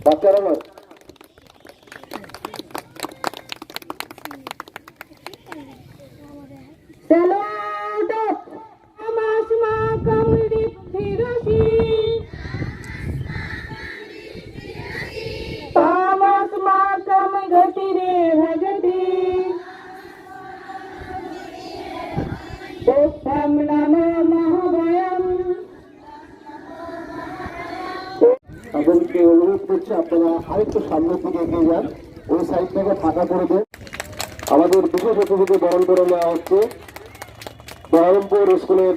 বাচ্চারা নয়। তাদেরকে অনুরোধ করছি আপনারা আরেকটু সামনের দিকে এগিয়ে যান, ওই সাইডটাকে ফাঁকা করে দেন। আমাদের বিশেষ অতিথিকে বরণ করে নেওয়া হচ্ছে বহরমপুর স্কুলের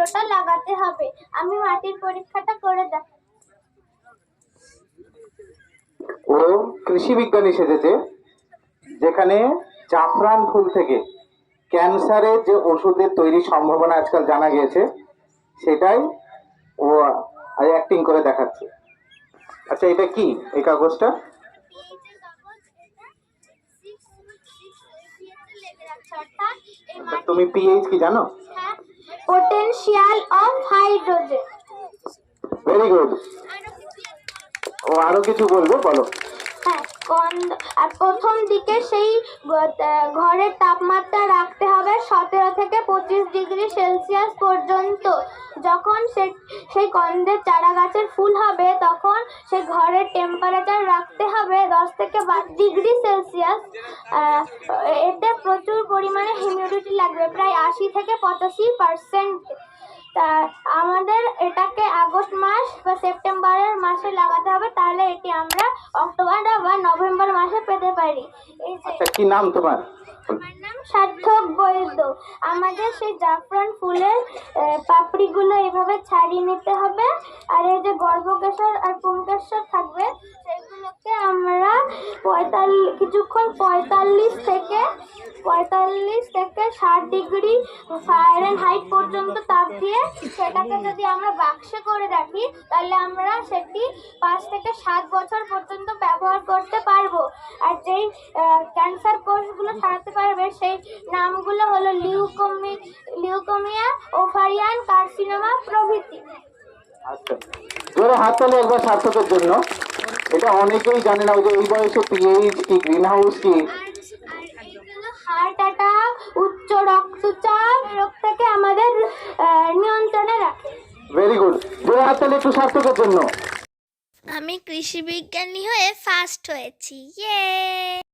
খাদ্যটা লাগাতে হবে। আমি মাটির পরীক্ষাটা করে দেখ। ও কৃষি বিজ্ঞানী সেজেছে, যেখানে জাফরান ফুল থেকে ক্যান্সারের যে ওষুধের তৈরির সম্ভাবনা আজকাল জানা গিয়েছে, সেটাই ও অ্যাক্টিং করে দেখাচ্ছে। আচ্ছা, এটা কি এই কাগজটা? তুমি পিএইচ কি জানো? Potential of hydrogen. Very good. ও আরো কিছু বলবো, বলো। হ্যাঁ, আর প্রথম দিকে সেই ঘরের তাপমাত্রা রাখতে হবে 17 থেকে 25 ডিগ্রি সেলসিয়াস পর্যন্ত। যখন সেই কন্দের চারা গাছের ফুল হবে তখন সেই ঘরের টেম্পারেচার রাখতে হবে 10 থেকে 12 ডিগ্রি সেলসিয়াস। এতে প্রচুর পরিমাণে হিউমিডিটি লাগবে, প্রায় 80 থেকে 85%। তা আমাদের এটাকে আগস্ট মাস বা সেপ্টেম্বরের মাসে লাগাতে হবে, তাহলে এটি আমরা অক্টোবর বা নভেম্বর মাসে পেতে পারি। এই যে আচ্ছা, কি নাম তোমার? আমার নাম সার্থক বৈদ্য। আমাদের সেই জাফরান ফুলের পাপড়িগুলো এইভাবে ছাড়িয়ে নিতে হবে, আর এই যে গর্ভকেশর আর পুংকেশর থাকবে সেগুলোকে আমরা কিছুক্ষণ 45 থেকে 60 ডিগ্রি ফারেনহাইট পর্যন্ত তাপ দিয়ে সেটাকে যদি আমরা বাক্সে করে রাখি, তাহলে আমরা সেটি 5 থেকে 7 বছর পর্যন্ত ব্যবহার করতে পারবো। আর যেই ক্যান্সার কোষগুলো সারাতে পারবে সেই নামগুলো হলো লিউকোমিয়া, ওভারিয়ান কার্সিনোমা প্রভৃতি। আচ্ছা, জোরে হাততালি একবার সার্থকের জন্য। এটা অনেকেই জানে না, ওই যে এই বয়সে পিএইচ কি, গ্রিন হাউস কি। হার্ট অ্যাটাক, উচ্চ রক্তচাপ রোগ থেকে আমাদের নিয়ন্ত্রণে রাখে। ভেরি গুড, জোরে হাততালি একটু সার্থকের জন্য। আমি কৃষি বিজ্ঞানী হয়ে ফার্স্ট হয়েছি, ইয়ে।